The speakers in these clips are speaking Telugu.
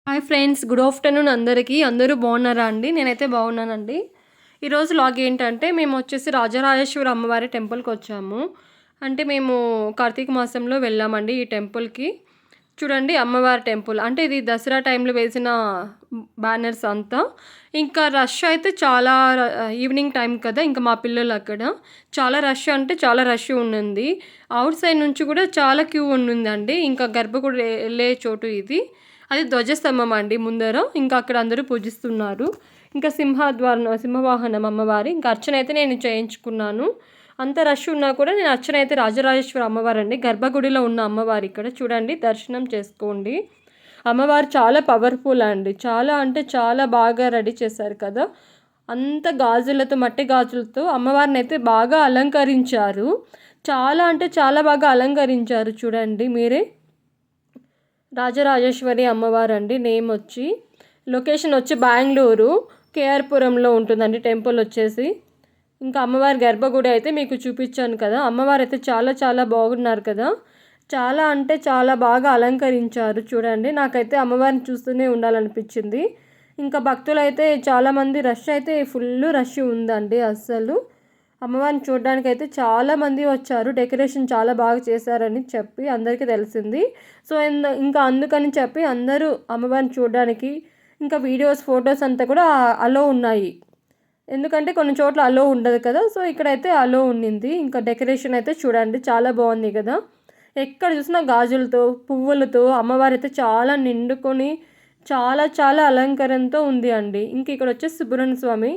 హాయ్ ఫ్రెండ్స్, గుడ్ ఆఫ్టర్నూన్ అందరికీ. అందరూ బాగున్నారా అండి? నేనైతే బాగున్నానండి. ఈరోజు లాగ్ ఏంటంటే మేము వచ్చేసి రాజరాజేశ్వరి అమ్మవారి టెంపుల్కి వచ్చాము. అంటే మేము కార్తీక మాసంలో వెళ్ళామండి ఈ టెంపుల్కి. చూడండి, అమ్మవారి టెంపుల్ అంటే ఇది దసరా టైంలో వేసిన బ్యానర్స్ అంతా. ఇంకా రష్ అయితే చాలా ఈవినింగ్ టైం కదా, ఇంకా మా పిల్లలు అక్కడ చాలా రష్ అంటే చాలా రష్ ఉండింది. అవుట్ సైడ్ నుంచి కూడా చాలా క్యూ ఉండిందండి. ఇంకా గర్భగుడి వెళ్ళే చోటు ఇది. అది ధ్వజస్తంభం అండి ముందర. ఇంకా అక్కడ అందరూ పూజిస్తున్నారు. ఇంకా సింహవాహనం అమ్మవారి ఇంకా అర్చన అయితే నేను చేయించుకున్నాను. అంత రష్ ఉన్నా కూడా నేను అర్చన అయితే రాజరాజేశ్వరి అమ్మవారు అండి, గర్భగుడిలో ఉన్న అమ్మవారు. ఇక్కడ చూడండి, దర్శనం చేసుకోండి. అమ్మవారు చాలా పవర్ఫుల్ అండి. చాలా అంటే చాలా బాగా రెడీ చేశారు కదా. అంత గాజులతో, మట్టి గాజులతో అమ్మవారిని అయితే బాగా అలంకరించారు. చాలా అంటే చాలా బాగా అలంకరించారు. చూడండి మీరే. రాజరాజేశ్వరి అమ్మవారు అండి. నేమ్ వచ్చి, లొకేషన్ వచ్చి బెంగళూరు కేఆర్పురంలో ఉంటుందండి టెంపుల్ వచ్చేసి. ఇంకా అమ్మవారి గర్భగుడి అయితే మీకు చూపించాను కదా. అమ్మవారు అయితే చాలా చాలా బాగున్నారు కదా. చాలా అంటే చాలా బాగా అలంకరించారు. చూడండి, నాకైతే అమ్మవారిని చూస్తూనే ఉండాలనిపించింది. ఇంకా భక్తులు అయితే చాలామంది, రష్ అయితే ఫుల్ రష్ ఉందండి. అస్సలు అమ్మవారిని చూడడానికి అయితే చాలామంది వచ్చారు. డెకరేషన్ చాలా బాగా చేశారని చెప్పి అందరికీ తెలిసింది. సో ఇంకా అందుకని చెప్పి అందరూ అమ్మవారిని చూడడానికి, ఇంకా వీడియోస్, ఫొటోస్ అంతా కూడా అలో ఉన్నాయి. ఎందుకంటే కొన్ని చోట్ల అలో ఉండదు కదా. సో ఇక్కడైతే అలో ఉండింది. ఇంకా డెకరేషన్ అయితే చూడండి చాలా బాగుంది కదా. ఎక్కడ చూసినా గాజులతో, పువ్వులతో అమ్మవారి అయితే చాలా నిండుకొని చాలా చాలా అలంకరణతో ఉంది అండి. ఇంక ఇక్కడ వచ్చేసి సుబ్రహ్మణ్య స్వామి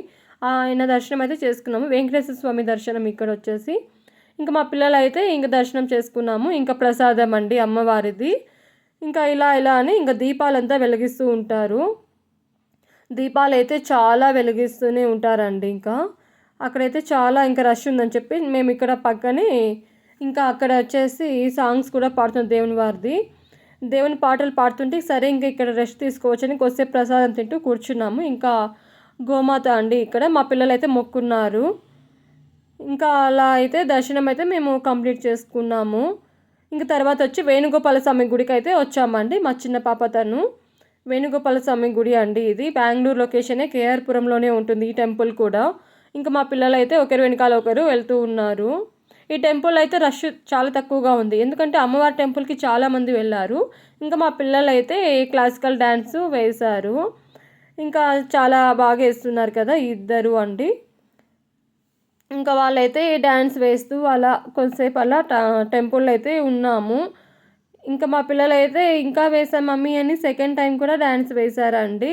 ఆయన దర్శనం అయితే చేసుకున్నాము. వెంకటేశ్వర స్వామి దర్శనం ఇక్కడ వచ్చేసి. ఇంకా మా పిల్లలు అయితే ఇంకా దర్శనం చేసుకున్నాము. ఇంకా ప్రసాదం అండి అమ్మవారిది. ఇంకా ఇలా అని ఇంకా దీపాలంతా వెలిగిస్తూ ఉంటారు. దీపాలు అయితే చాలా వెలిగిస్తూనే ఉంటారండి. ఇంకా అక్కడైతే చాలా ఇంకా రష్ ఉందని చెప్పి మేము ఇక్కడ పక్కనే ఇంకా అక్కడ వచ్చేసి సాంగ్స్ కూడా పాడుతున్నాం దేవుని వారిది. దేవుని పాటలు పాడుతుంటే సరే ఇంకా ఇక్కడ రెస్ట్ తీసుకోవచ్చని కొద్దిసేపు ప్రసాదం తింటూ కూర్చున్నాము. ఇంకా గోమాత అండి ఇక్కడ మా పిల్లలు అయితే మొక్కున్నారు. ఇంకా అలా అయితే దర్శనం అయితే మేము కంప్లీట్ చేసుకున్నాము. ఇంకా తర్వాత వచ్చి వేణుగోపాల స్వామి గుడికి అయితే వచ్చామండి. మా చిన్న పాప తను. వేణుగోపాల స్వామి గుడి అండి ఇది. బెంగళూరు లొకేషనే, కేఆర్పురంలోనే ఉంటుంది ఈ టెంపుల్ కూడా. ఇంకా మా పిల్లలు అయితే ఒకరి వెనకాల ఒకరు వెళ్తూ ఉన్నారు. ఈ టెంపుల్ అయితే రష్ చాలా తక్కువగా ఉంది, ఎందుకంటే అమ్మవారి టెంపుల్కి చాలామంది వెళ్ళారు. ఇంకా మా పిల్లలు అయితే క్లాసికల్ డ్యాన్స్ వేశారు. ఇంకా చాలా బాగా వేస్తున్నారు కదా ఇద్దరు అండి. ఇంకా వాళ్ళైతే డ్యాన్స్ వేస్తూ అలా కొద్దిసేపు అలా టెంపుల్లో అయితే ఉన్నాము. ఇంకా మా పిల్లలు అయితే ఇంకా వేసాం మమ్మీ అని సెకండ్ టైం కూడా డ్యాన్స్ వేశారండి.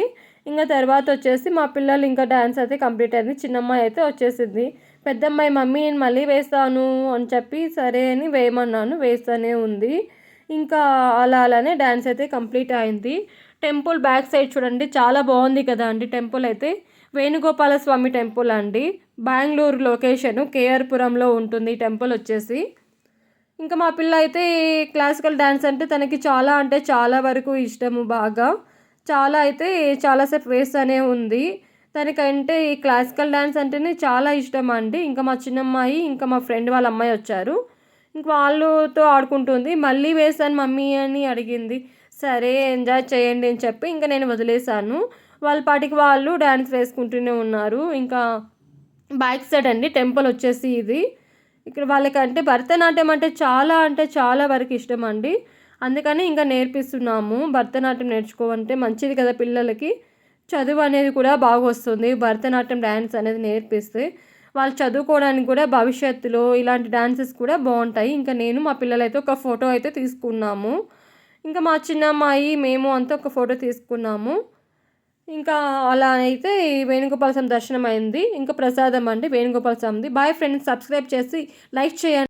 ఇంకా తర్వాత వచ్చేసి మా పిల్లలు ఇంకా డ్యాన్స్ అయితే కంప్లీట్ అయింది. చిన్నమ్మాయి అయితే వచ్చేసింది. పెద్దమ్మాయి మమ్మీ నేను మళ్ళీ వేస్తాను అని చెప్పి సరే అని వేయమన్నాను, వేస్తూనే ఉంది. ఇంకా అలానే డ్యాన్స్ అయితే కంప్లీట్ అయింది. టెంపుల్ బ్యాక్ సైడ్ చూడండి చాలా బాగుంది కదా అండి. టెంపుల్ అయితే వేణుగోపాల స్వామి టెంపుల్ అండి. బెంగళూరు లొకేషను కేఆర్పురంలో ఉంటుంది ఈ టెంపుల్ వచ్చేసి. ఇంకా మా పిల్ల అయితే క్లాసికల్ డ్యాన్స్ అంటే తనకి చాలా అంటే చాలా వరకు ఇష్టము. బాగా చాలా అయితే చాలాసేపు వేస్తూనే ఉంది. తనకంటే ఈ క్లాసికల్ డ్యాన్స్ అంటేనే చాలా ఇష్టం అండి. ఇంకా మా చిన్నమ్మాయి ఇంకా మా ఫ్రెండ్ వాళ్ళ అమ్మాయి వచ్చారు. ఇంక వాళ్ళతో ఆడుకుంటుంది. మళ్ళీ వేసాను మమ్మీ అని అడిగింది. సరే ఎంజాయ్ చేయండి అని చెప్పి ఇంకా నేను వదిలేశాను. వాళ్ళ పాటికి వాళ్ళు డ్యాన్స్ వేసుకుంటూనే ఉన్నారు. ఇంకా బ్యాక్ సైడ్ అండి టెంపుల్ వచ్చేసి ఇది. ఇక్కడ వాళ్ళకంటే భరతనాట్యం అంటే చాలా వరకు ఇష్టం అండి. అందుకని ఇంకా నేర్పిస్తున్నాము. భరతనాట్యం నేర్చుకోవంటే మంచిది కదా పిల్లలకి. చదువు అనేది కూడా బాగా వస్తుంది భరతనాట్యం డ్యాన్స్ అనేది నేర్పిస్తే. వాళ్ళు చదువుకోవడానికి కూడా భవిష్యత్తులో ఇలాంటి డాన్సెస్ కూడా బాగుంటాయి. ఇంకా నేను మా పిల్లలైతే ఒక ఫోటో అయితే తీసుకున్నాము. ఇంకా మా చిన్న అమ్మాయి మేము అంతా ఒక ఫోటో తీసుకున్నాము. ఇంకా అలా అయితే వేణుగోపాల స్వామి దర్శనం అయింది. ఇంకా ప్రసాదం అండి వేణుగోపాల స్వామిది. బాయ్ ఫ్రెండ్స్, సబ్స్క్రైబ్ చేసి లైక్ చేయండి.